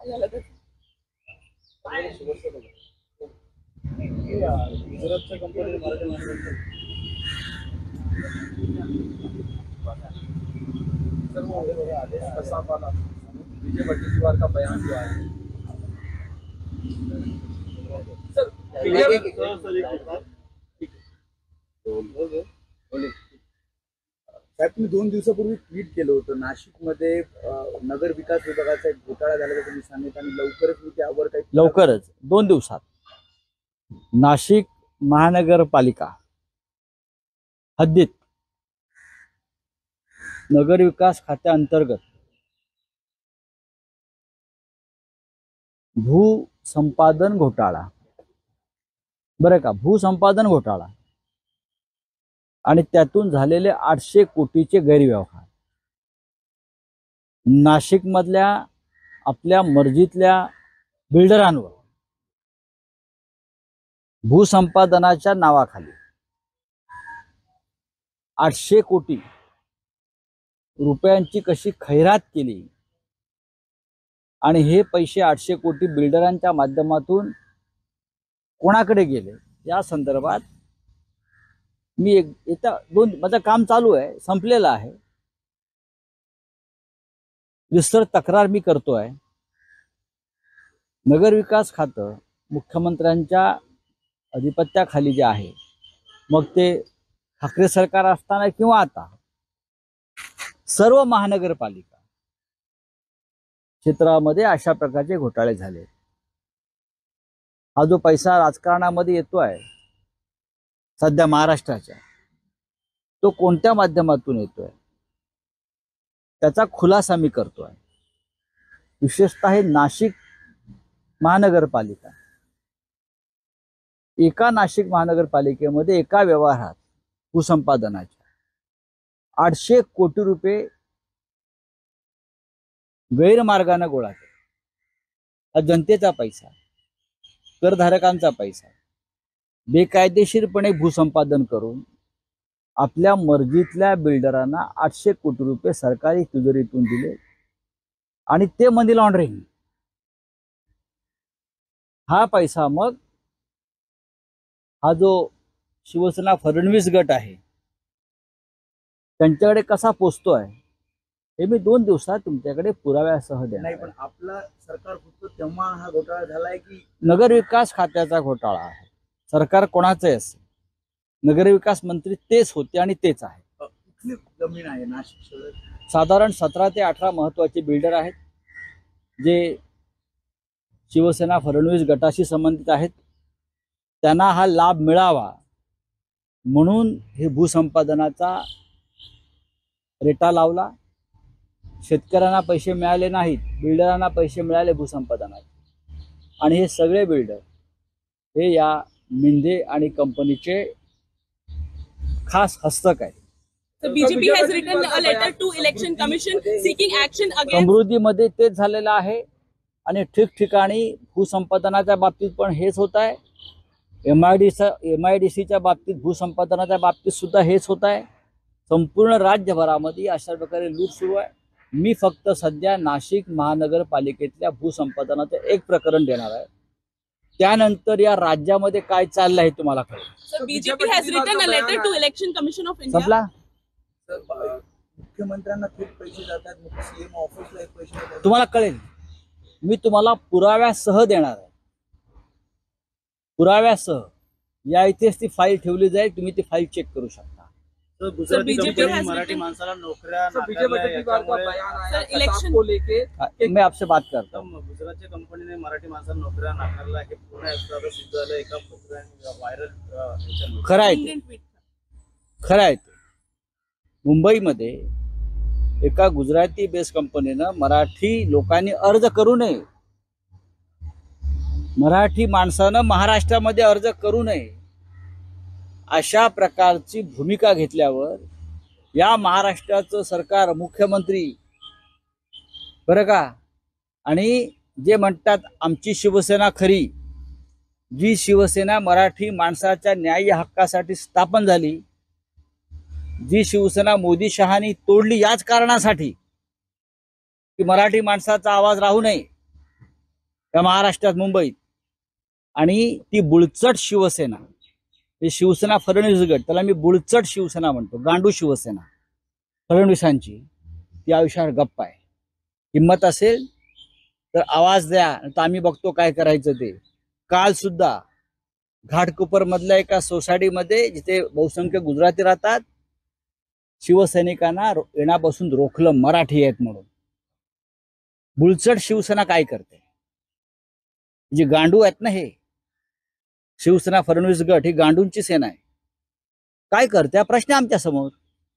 गुजरातच्या company sir वो आदेश प्रसाद वाला विजय वडेट्टीवार का बयान जो है सर साहेब तुम्ही 2 दिवसापूर्वी ट्विट केलं होतं नाशिकमध्ये नगर विकास विभागाचा एक घोटाळा झाल्याचं तुम्ही सांगितलं आणि लवकरच मी त्यावर काही लवकरच 2 दिवसात नाशिक महानगरपालिका हद्दीत नगर विकास खात्याअंतर्गत भूसंपादन घोटाळा, बरं का, भूसंपादन घोटाळा आणि त्यातून झालेले 800 कोटीचे गैरव्यवहार नाशिक मधल्या आपल्या मर्जीतल्या बिल्डरांवर भूसंपादनाच्या नावाखाली 800 कोटी रुपयांची कशी खैरात केली आणि हे पैसे 800 कोटी बिल्डरांच्या माध्यमातून कोणाकडे गेले या संदर्भात मी माझं काम चालू आहे, संपलेलं आहे, विस्तर तक्रार मी करतोय। नगर विकास खातं मुख्यमंत्र्यांच्या अधिपत्याखाली जे आहे, मग ते ठाकरे सरकार असताना किंवा आता सर्व महानगरपालिका क्षेत्रामध्ये अशा प्रकारचे घोटाळे झाले। हा जो पैसा राजकारणामध्ये येतोय सध्या महाराष्ट्राच्या, तो कोणत्या माध्यमातून येतोय त्याचा खुलासा मी करतोय। विशेषतः हे नाशिक महानगरपालिका, एका नाशिक महानगरपालिकेमध्ये एका व्यवहारात भूसंपादनाच्या 800 कोटी रुपये गैरमार्गाने गोळा केला। हा जनतेचा पैसा, करधारकांचा पैसा बेकायदेशीरपणे भूसंपादन करून आपल्या मर्जीतल्या बिल्डरांना 800 कोटी रुपये सरकारी तिजोरीतून दिले आणि ते मनी लॉन्ड्रिंग। हा पैसा मग हा जो शिवसेना फडणवीस गट आहे त्यांच्याकडे कसा पोचतोय हे मी 2 दिवसात तुमच्याकडे पुराव्यासह देणार। नाही, पण आपलं सरकार होतं तेव्हा हा घोटाळा झालाय की नगर विकास खात्याचा घोटाळा आहे। सरकार कोणाचे असेल, नगर विकास मंत्री तेच होते आणि तेच आहे। कुठली जमीन आहे नाशिक शहर? साधारण 17 ते 18 महत्त्वाचे बिल्डर आहेत जे शिवसेना फडणवीस गटाशी संबंधित आहेत। त्यांना हा लाभ मिळावा म्हणून हे भूसंपादनाचा रेटा लावला। शेतकऱ्यांना पैसे मिळाले नाहीत, बिल्डरांना पैसे मिळाले भूसंपादनाचे, आणि हे सगळे बिल्डर हे या मिंदे आणि कंपनीचे खास हस्तक आहेत। So BJP has written a letter to Election Commission seeking action against समृद्धीमध्ये तेच झालेलं आहे आणि ठिकठिकाणी भूसंपादनाच्या बाबतीत पण हेच होत आहे। MIDCच्या बाबतीत भूसंपादनाच्या बाबतीत सुद्धा हेच होत आहे। संपूर्ण राज्यभरामध्ये अशा प्रकारे लूट सुरू आहे। मी फक्त सध्या नाशिक महानगरपालिकेतल्या भूसंपादनाचं एक प्रकरण देणार आहे, त्यानंतर या राज्यामध्ये काय चाललं आहे तुम्हाला कळेल। So BJP has written a letter to Election Commission of India. संपला? मुख्यमंत्र्यांना थेट पैसे जातात, सीएम ऑफिसला एक पैसे जातात, तुम्हाला कळेल, मी तुम्हाला पुराव्यासह देणार आहे। पुराव्यासह या इथेच ती फाईल ठेवली जाईल, तुम्ही ती फाईल चेक करू शकता। Gujarati BJP company has Marathi written- माणसाला नौकऱ्या नाकारल्या, Sir, election मैं आपसे बात करता हूँ। गुजरातच्या कंपनीने मराठी माणसाला नोकऱ्या नाकारल्या हे पूर्ण सिद्ध झालं एका व्हायरल। खरं आहे ते, Indian tweet. खरं आहे ते। मुंबईमध्ये एका गुजराती बेस कंपनीनं मराठी लोकांनी अर्ज करू नये, मराठी माणसानं महाराष्ट्रामध्ये अर्ज करू नये अशा प्रकारची भूमिका घेतल्यावर या महाराष्ट्राचं सरकार, मुख्यमंत्री, बरं का, आणि जे म्हणतात आमची शिवसेना खरी, जी शिवसेना मराठी माणसाच्या न्याय हक्कासाठी स्थापन झाली, जी शिवसेना मोदी शहानी तोडली याच कारणासाठी की मराठी माणसाचा आवाज राहू नये, या महाराष्ट्रात मुंबईत, आणि ती बुळचट शिवसेना, हे शिवसेना फडणवीस गट, त्याला मी बुळचट शिवसेना म्हणतो, गांडू शिवसेना फडणवीसांची, ती आयुष्यावर गप्प आहे. हिंमत असेल तर आवाज द्या, तर आम्ही बघतो काय करायचं ते. काल सुद्धा घाटकोपर मधल्या एका सोसायटीमध्ये जिथे बहुसंख्य गुजराती राहतात, शिवसैनिकांना येण्यापासून रोखलं मराठी आहेत म्हणून. बुलचट शिवसेना काय करते? जे गांडू आहेत ना, हे शिवसेना फडणवीस गट ही गांडूंची सेना आहे. काय करते हा प्रश्न आमच्या समोर.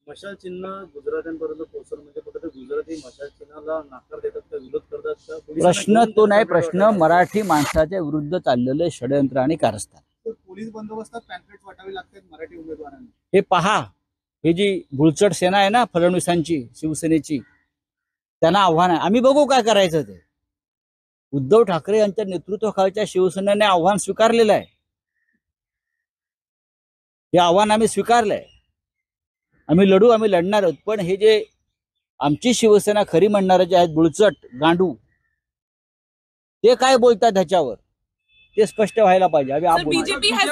मशाल चिन्ह गुजरात्यांपर्यंत पोहोचलं म्हणजे कुठेतरी गुजराती मशाल चिन्हाला नाकार देतात का, विरोध करतात का? प्रश्न तो नाही, प्रश्न मराठी माणसाच्या विरुद्ध चाललेले षडयंत्र आणि कारस्थान. पोलीस बंदोबस्तात पॅम्पलेट वाटावी लागतात मराठी उमेदवारांना. हे पहा, हे जी बुलचट सेना आहे ना फडणवीसांची, शिवसेनेची, त्यांना आव्हान आहे. आम्ही बघू काय करायचं ते. उद्धव ठाकरे यांच्या नेतृत्वाखालच्या शिवसेनेने आव्हान स्वीकारलेलं आहे. हे आव्हान आम्ही स्वीकारलंय. आम्ही लढू, आम्ही लढणार आहोत. पण हे जे आमची शिवसेना खरी म्हणणारे जे आहेत बुळचट गांडू, ते काय बोलतात ह्याच्यावर ते स्पष्ट व्हायला पाहिजे. Sir, BJP has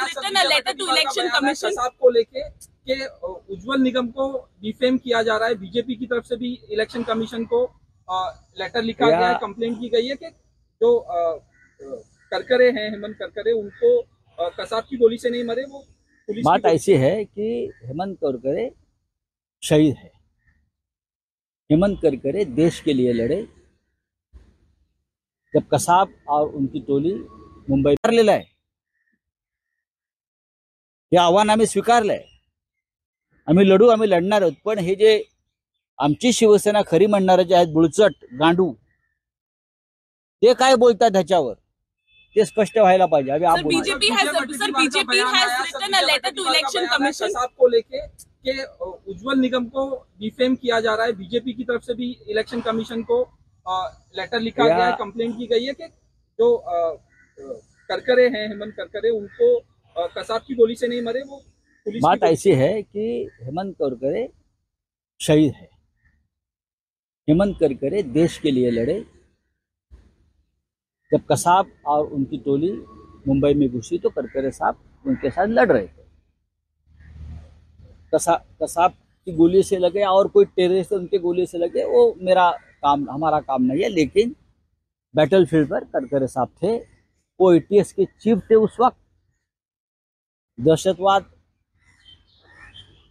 written a letter to Election Commission Kasab को लेके कि उज्जवल निगम को डिफेम किया जा रहा है. बीजेपी की तरफ से भी इलेक्शन कमीशन को लेटर लिखा गया है, कंप्लेंट की गई है कि जो करकरे हैं, हेमंत करकरे, उनको कसाब की गोली से नहीं मरे, वो पुलिस बात ऐसी है कि हेमंत करकरे शहीद है. हेमंत करकरे देश के लिए लड़े. जब कसाब और उनकी टोली मुंबई मारलेला आहे, हे आव्हान आम्ही स्वीकारलंय. आम्ही लढू, आम्ही लढणार आहोत. पण हे जे आमची शिवसेना खरी म्हणणारे जे आहेत बुळचट गांडू, ते काय बोलतात ह्याच्यावर ते स्पष्ट व्हायला पाहिजे. Sir, BJP has written a letter to Election Commission Kasab को लेके कि उज्जवल निगम को डिफेम किया जा रहा है. बीजेपी की तरफ से भी इलेक्शन कमीशन को लेटर लिखा गया है, कंप्लेंट की गई है कि जो करकरे हैं, हेमंत करकरे, उनको कसाब की गोली से नहीं मरे, वो पुलिस. बात ऐसी है कि हेमंत करकरे शहीद है. हेमंत करकरे देश के लिए लड़े. जब कसाब और उनकी टोली मुंबई में घुसी तो करकरे साहब उनके साथ लड़ रहे थे. कसाब की गोली से लगे और कोई टेररिस्ट उनके गोली से लगे, वो मेरा काम, हमारा काम नहीं है. लेकिन बैटलफील्ड पर करकरे साहब थे. वो एटीएस के चीफ थे उस वक्त. दहशतवाद,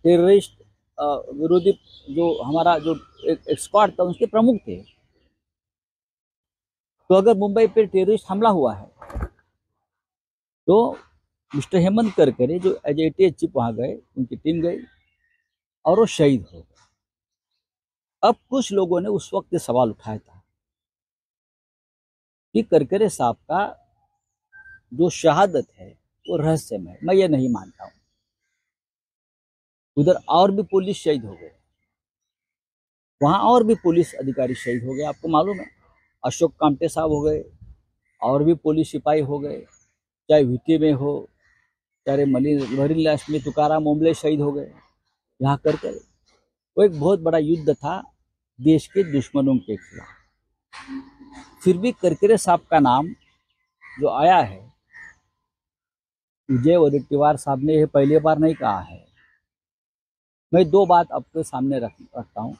टेररिस्ट विरोधी जो हमारा जो एक स्क्वाड था, उसके प्रमुख थे. तो अगर मुंबई पे टेररिस्ट हमला हुआ है तो मिस्टर हेमंत करकरे जो एज एटीएस चीफ वहां गए, उनकी टीम गई और वो शहीद हो गए. अब कुछ लोगों ने उस वक्त ये सवाल उठाया था कि करकरे साहब का जो शहादत है वो रहस्यमय है. मैं ये नहीं मानता हूं. उधर और भी पुलिस शहीद हो गए, वहां और भी पुलिस अधिकारी शहीद हो गए. आपको मालूम है, अशोक कामटे साहब हो गए, और भी पुलिस सिपाही हो गए, चाहे वीटी में हो, चाहे मरीन लास्ट में तुकाराम ओम्बले शहीद हो गए. यहाँ करके वो एक बहुत बड़ा युद्ध था देश के दुश्मनों के खिलाफ. फिर भी करकरे साहब का नाम जो आया है, विजय वडेट्टीवार साहब ने यह पहली बार नहीं कहा है. मैं दो बात आपके सामने रखता हूं.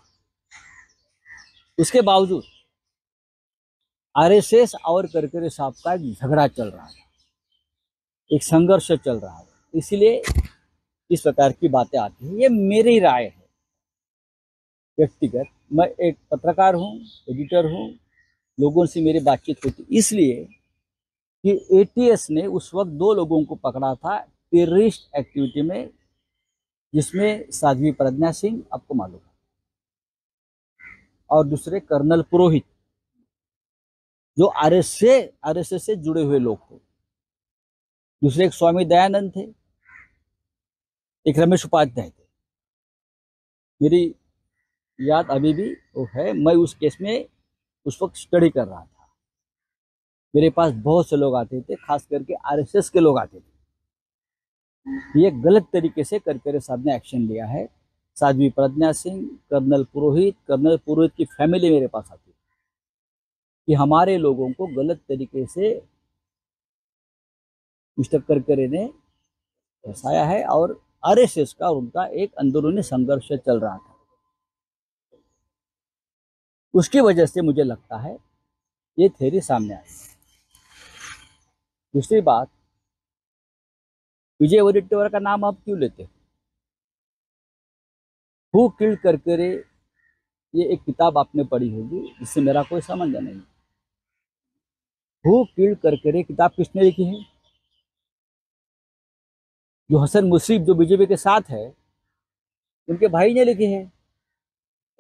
उसके बावजूद आरएसएस और करकरे साहब का एक झगड़ा चल रहा था, एक संघर्ष चल रहा है. इसलिए इस प्रकार की बातें आती हैं. ये मेरी राय है व्यक्तिगत. मैं एक पत्रकार हूँ, एडिटर हूँ, लोगों से मेरी बातचीत होती, इसलिए कि एटीएस ने उस वक्त 2 लोगों को पकड़ा था टेररिस्ट एक्टिविटी में, जिसमें साध्वी प्रज्ञा सिंह, आपको मालूम है, और दूसरे कर्नल पुरोहित, जो आरएसएस से जुड़े हुए लोग थे. दूसरे एक स्वामी दयानंद थे, एक रमेश उपाध्याय थे. मेरी याद अभी भी वो है. मैं उस केस में उस वक्त स्टडी कर रहा था. मेरे पास बहुत से लोग आते थे, खास करके आरएसएस के लोग आते थे. ये गलत तरीके से करकरे साहब ने एक्शन लिया है. साध्वी प्रज्ञा सिंह, कर्नल पुरोहित की फैमिली मेरे पास आती है. कि हमारे लोगों को गलत तरीके से मिस्टर करकरे ने फंसाया है और आरएसएस का उनका एक अंदरूनी संघर्ष चल रहा था। उसकी वजह से मुझे लगता है ये थ्योरी सामने आई। दूसरी बात, विजय वडेट्टीवार का नाम आप क्यों लेते हो? हु किल्ड करकरे, ये एक किताब आपने पढ़ी होगी जिससे मेरा कोई संबंध नहीं। हु किल्ड करकरे किताब किसने लिखी है? जो हसन मुशर्रफ जो बीजेपी के साथ है उनके भाई ने लिखी है।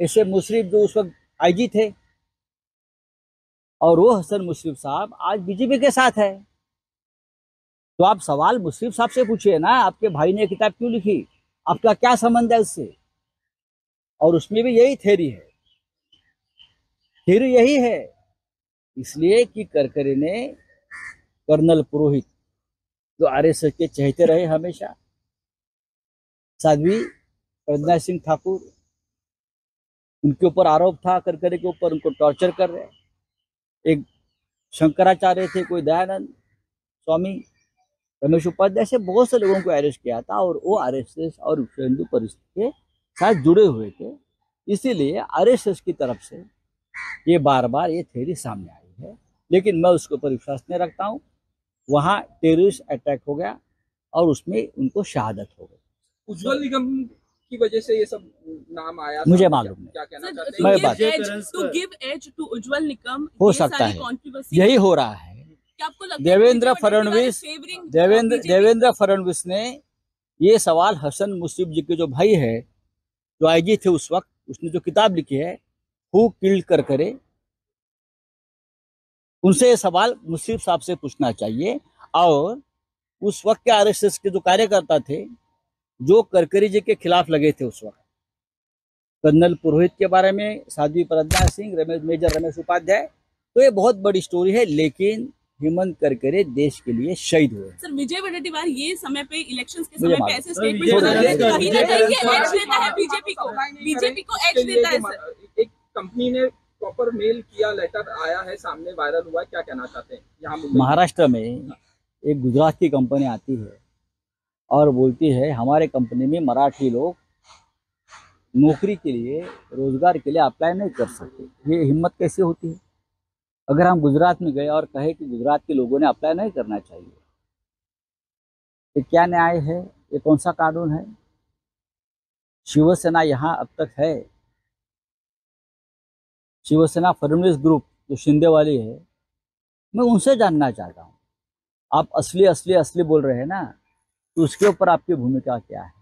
ऐसे मुशर्रफ जो उस वक्त आईजी थे और वो हसन मुशर्रफ साहब आज बीजेपी के साथ है। तो आप सवाल मुशर्रफ साहब से पूछिए ना, आपके भाई ने किताब क्यों लिखी, आपका क्या संबंध है उससे? और उसमें भी यही थ्योरी है, थ्योरी यही है इसलिए कि करकरे ने कर्नल पुरोहित जो आरएसएस के चहेते रहे हमेशा, साध्वी प्रज्ञा सिंह ठाकुर, उनके ऊपर आरोप था करकरे के ऊपर, उनको टॉर्चर कर रहे। एक शंकराचार्य थे, कोई दयानंद स्वामी, रमेश उपाध्याय, से बहुत से लोगों को अरेस्ट किया था और वो आरएसएस और विश्व हिंदू परिषद के साथ जुड़े हुए थे। इसीलिए आरएसएस की तरफ से ये बार बार ये थ्योरी सामने आई है, लेकिन मैं उसके ऊपर विश्वास नहीं रखता हूँ। वहाँ टेररिस्ट अटैक हो गया और उसमें उनको शहादत हो गई। उज्जवल निगम की वजह से ये सब नाम आया, मुझे मालूम नहीं। क्या कहना Sir, चाहते मैं हैं? बात- to give edge to उज्जवल निगम, हो ये सकता सारी है, controversy- यही हो रहा है। क्या आपको लगता है देवेंद्र कि विजय Wadettiwar Fadnavis is favoring, BJP? Devendra Fadnavis ने ये सवाल हसन मुशर्रफ जी के जो भाई है, जो आईजी थे उस वक्त, उसने जो किताब लिखी है हु किल्ड करकरे, उनसे ये सवाल मुशर्रफ साहब से पूछना चाहिए। और उस वक्त के आरएसएस के जो कार्यकर्ता थे जो करकरे जी के खिलाफ लगे थे उस वक्त, कर्नल पुरोहित के बारे में, साध्वी प्रज्ञा सिंह, मेजर रमेश उपाध्याय, तो ये बहुत बड़ी स्टोरी है। लेकिन हेमंत करकरे देश के लिए शहीद हुए। सर, विजय वडेट्टीवार ये समय पे इलेक्शंस के मुझे समय पे मालूम। ऐसे स्टेटमेंट विजय बना रहे हैं, वडेट्टीवार- कहीं ना कहीं ये एज देता है बीजेपी को, बीजेपी को एज देता है सर। एक कंपनी ने प्रॉपर मेल किया, लेटर आया है सामने, वायरल हुआ है, क्या कहना चाहते हैं? यहाँ मुंबई महाराष्ट्र में एक गुजरात की कंपनी आती है और बोलती है हमारे कंपनी में मराठी लोग नौकरी के लिए, रोजगार के लिए अप्लाई नहीं कर सकते। ये हिम्मत कैसे होती है? अगर हम गुजरात में गए और कहे कि गुजरात के लोगों ने अप्लाई नहीं करना चाहिए, ये क्या न्याय है? ये कौन सा कानून है? शिवसेना यहाँ अब तक है, शिवसेना फडणवीस ग्रुप जो शिंदे वाली है, मैं उनसे जानना चाहता हूँ। आप असली असली असली बोल रहे हैं ना, तो उसके ऊपर आपकी भूमिका क्या है?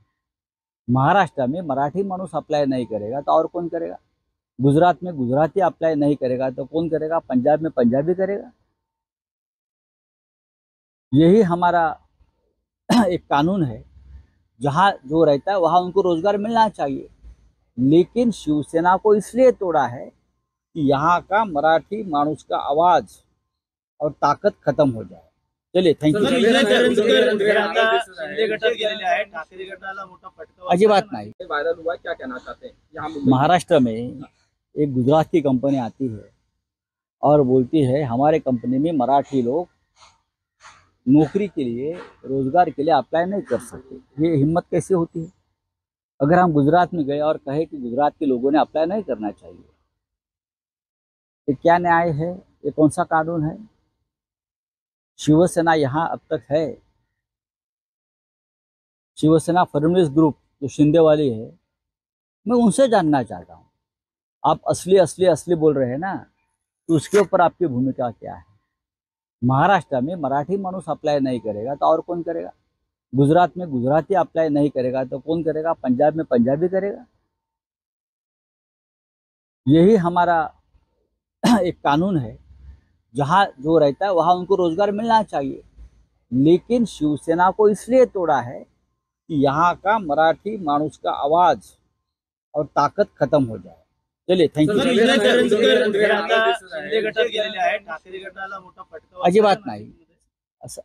महाराष्ट्र में मराठी मानुस अप्लाई नहीं करेगा तो और कौन करेगा? गुजरात में गुजराती अप्लाई नहीं करेगा तो कौन करेगा? पंजाब में पंजाबी करेगा। यही हमारा एक कानून है, जहाँ जो रहता है वहाँ उनको रोजगार मिलना चाहिए। लेकिन शिवसेना को इसलिए तोड़ा है कि यहाँ का मराठी मानुस का आवाज और ताकत खत्म हो जाए। चलिए, थँक यू। अजिबात नाही। वायरल हुआ है, क्या कहना चाहते हैं? यहाँ मुंबई महाराष्ट्र में एक गुजरात की कंपनी आती है और बोलती है हमारे कंपनी में मराठी लोग नौकरी के लिए, रोजगार के लिए अप्लाई नहीं कर सकते। ये हिम्मत कैसे होती है? अगर हम गुजरात में गए और कहे कि गुजरात के लोगों ने अप्लाई नहीं करना चाहिए, ये क्या न्याय है? ये कौन सा कानून है? शिवसेना यहाँ अब तक है, शिवसेना फडणवीस ग्रुप जो शिंदे वाली है, मैं उनसे जानना चाहता हूँ। आप असली असली असली बोल रहे हैं ना, तो उसके ऊपर आपकी भूमिका क्या है? महाराष्ट्र में मराठी मानुस अप्लाई नहीं करेगा तो और कौन करेगा? गुजरात में गुजराती अप्लाई नहीं करेगा तो कौन करेगा? पंजाब में पंजाबी करेगा। यही हमारा एक कानून है, जहाँ जो रहता है वहाँ उनको रोजगार मिलना चाहिए। लेकिन शिवसेना को इसलिए तोड़ा है कि यहाँ का मराठी मानुस का आवाज और ताकत खत्म हो जाए। चलिए, थँक यू। अजिबात नाही,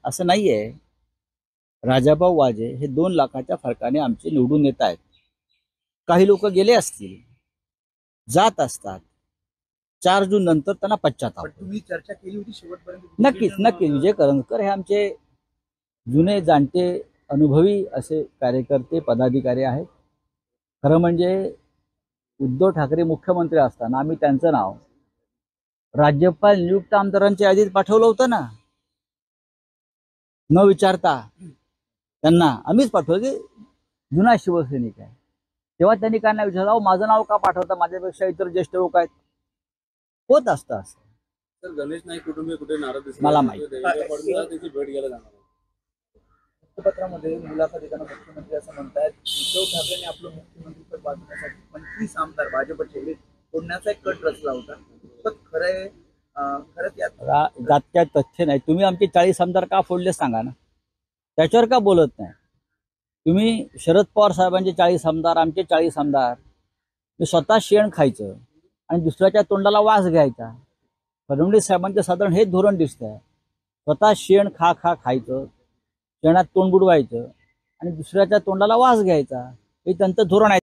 असं नाही आहे। राजाभाऊ वाजे हे 2 लाखाच्या फरकाने आमचे निवडून येत आहेत। काही लोक गेले असतील, जात असतात, 4 जून नंतर त्यांना पश्चाताप. पण तुम्ही चर्चा केली होती शेवटपर्यंत? नक्कीच नक्कीच. विजय करंजकर हे आमचे जुने जाणते अनुभवी असे कार्यकर्ते पदाधिकारी आहेत. खरं म्हणजे उद्धव ठाकरे मुख्यमंत्री असताना आम्ही त्यांचं नाव राज्यपाल नियुक्त आमदारांच्या यादीत पाठवलं होतं ना, न विचारता त्यांना आम्हीच पाठवलं की जुना शिवसैनिक आहे. तेव्हा त्यांनी काय नाही विचारलं, अहो माझं नाव का पाठवता, माझ्यापेक्षा इतर ज्येष्ठ लोक आहेत. होत असतं असं. तर गणेश नाईक कुटुंबीय कुठे नाराज दिसले? मला माहित. देवेंद्र फडणवीस त्याची भेट घ्यायला जाणार आहे. वृत्तपत्रामध्ये मुलाखत देताना मुख्यमंत्री असं म्हणतायत, उद्धव ठाकरेंनी आपलं मुख्यमंत्रीपद वाचवण्यासाठी 25 आमदार भाजपचे हे फोडण्याचा एक कट रचला होता. तर खरंच यात काय तथ्य नाही. तुम्ही आमचे 40 आमदार का फोडले सांगा ना, त्याच्यावर का बोलत नाही तुम्ही? शरद पवार साहेबांचे 40 आमदार, आमचे 40 आमदार. मी स्वतः शेण खायचं आणि दुसऱ्याच्या तोंडाला वास घ्यायचा. फडणवीस साहेबांचं साधारण हे धोरण दिसतंय. स्वतः शेण खायचं, शेणात तोंड बुडवायचं आणि दुसऱ्याच्या तोंडाला वास घ्यायचा. हे त्यांचं धोरण आहे.